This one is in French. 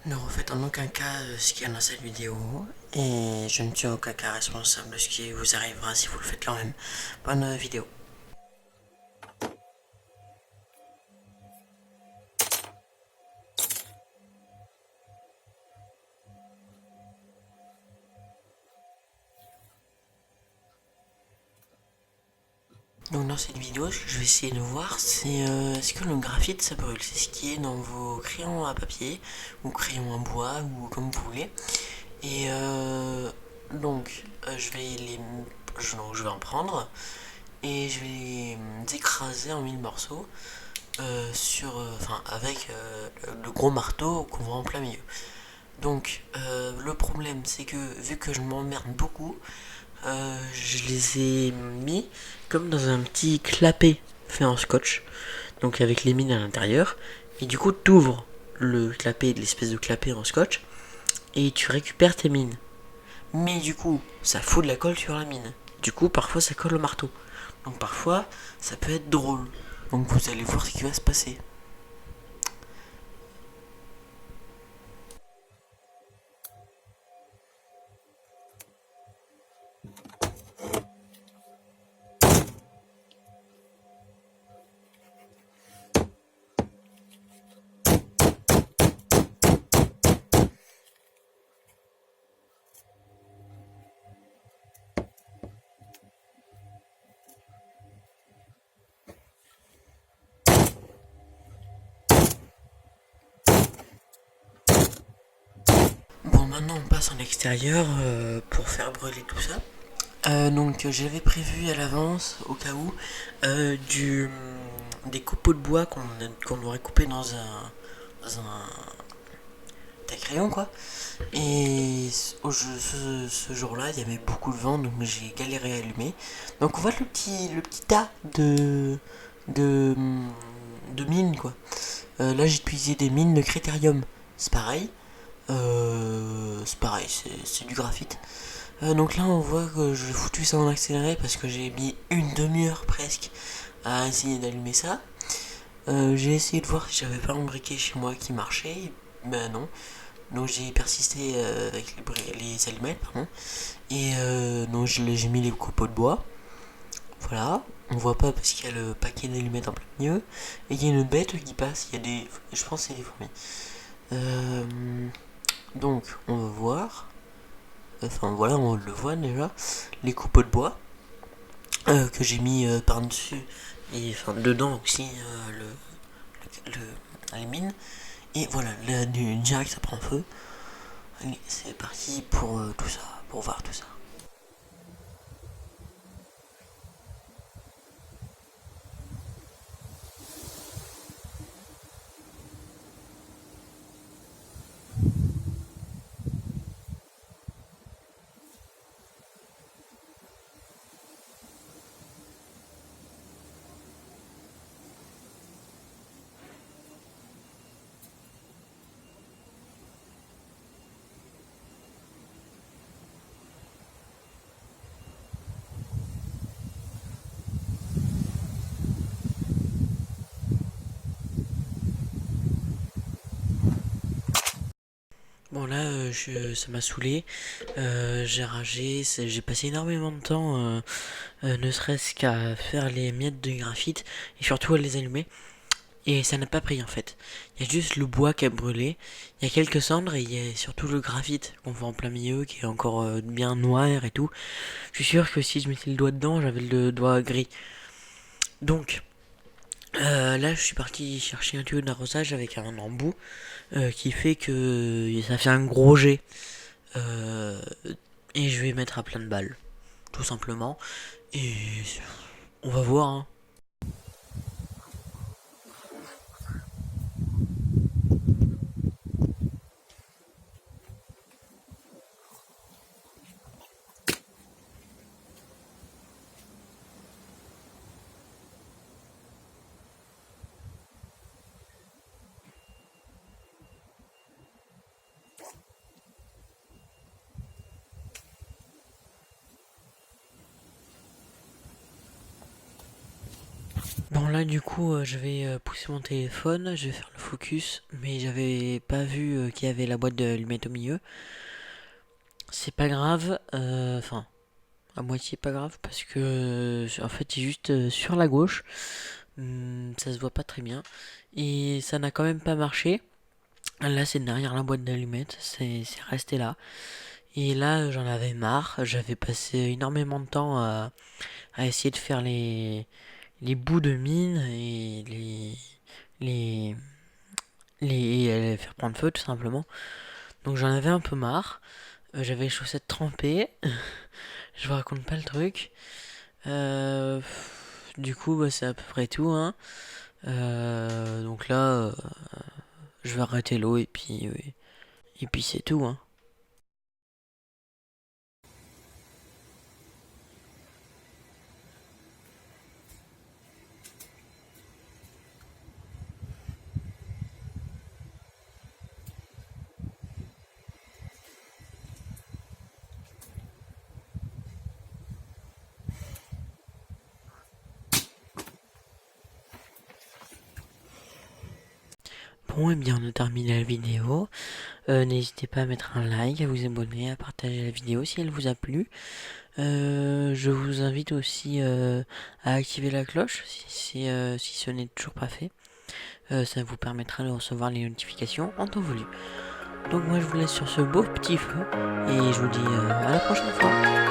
Ne refaites en aucun cas ce qu'il y a dans cette vidéo et je ne suis en aucun cas responsable de ce qui vous arrivera si vous le faites quand même. Bonne vidéo. Donc dans cette vidéo, ce que je vais essayer de voir, c'est est-ce que le graphite ça brûle. C'est ce qui est dans vos crayons à papier ou crayons en bois ou comme vous voulez. Et je vais je vais en prendre et je vais les écraser en 1000 morceaux avec le gros marteau qu'on voit en plein milieu. Donc le problème c'est que vu que je m'emmerde beaucoup, je les ai mis comme dans un petit clapet fait en scotch, donc avec les mines à l'intérieur. Et du coup t'ouvres le clapet, l'espèce de clapet en scotch, et tu récupères tes mines. Mais du coup ça fout de la colle sur la mine. Du coup parfois ça colle au marteau. Donc parfois ça peut être drôle. Donc vous allez voir ce qui va se passer. Bon, maintenant on passe en extérieur pour faire brûler tout ça. Donc j'avais prévu à l'avance, au cas où, des copeaux de bois qu'on aurait coupés dans un crayon quoi. Et ce jour-là, il y avait beaucoup de vent, donc j'ai galéré à allumer. Donc on voit le petit tas de, de mines quoi. Là j'ai utilisé des mines de critérium, c'est pareil. C'est du graphite. Donc là, on voit que j'ai foutu ça en accéléré parce que j'ai mis une demi-heure presque à essayer d'allumer ça. J'ai essayé de voir si j'avais pas un briquet chez moi qui marchait. Ben non. Donc j'ai persisté avec les allumettes, pardon. Et donc j'ai mis les copeaux de bois. Voilà. On voit pas parce qu'il y a le paquet d'allumettes en plein milieu. Et il y a une bête qui passe. Il y a des. Je pense que c'est des fourmis. Euh, donc on va voir. Enfin voilà, on le voit déjà. Les copeaux de bois. Que j'ai mis par-dessus et enfin dedans aussi les mines. Et voilà, là, direct ça prend feu. Allez, c'est parti pour tout ça, pour voir tout ça. Bon là, ça m'a saoulé, j'ai ragé, j'ai passé énormément de temps, ne serait-ce qu'à faire les miettes de graphite et surtout à les allumer. Et ça n'a pas pris en fait. Il y a juste le bois qui a brûlé, il y a quelques cendres et il y a surtout le graphite qu'on voit en plein milieu qui est encore bien noir et tout. Je suis sûr que si je mettais le doigt dedans, j'avais le doigt gris. Donc là, je suis parti chercher un tuyau d'arrosage avec un embout qui fait que ça fait un gros jet. Euh, et je vais mettre à plein de balles, tout simplement. Et on va voir, hein. Bon là du coup je vais pousser mon téléphone, je vais faire le focus, mais j'avais pas vu qu'il y avait la boîte de l'allumette au milieu. C'est pas grave, enfin à moitié pas grave parce que en fait c'est juste sur la gauche. Ça se voit pas très bien et ça n'a quand même pas marché. Là c'est derrière la boîte d'allumettes, c'est resté là. Et là j'en avais marre, j'avais passé énormément de temps à essayer de faire les bouts de mine et les, les faire prendre feu tout simplement. Donc j'en avais un peu marre. J'avais les chaussettes trempées. Je vous raconte pas le truc. Euh, du coup, bah, c'est à peu près tout, hein. Donc là, je vais arrêter l'eau et puis c'est tout, hein. Bon, et bien, on a terminé la vidéo. N'hésitez pas à mettre un like, à vous abonner, à partager la vidéo si elle vous a plu. Je vous invite aussi à activer la cloche si ce n'est toujours pas fait. Ça vous permettra de recevoir les notifications en temps voulu. Donc moi je vous laisse sur ce beau petit feu et je vous dis à la prochaine fois.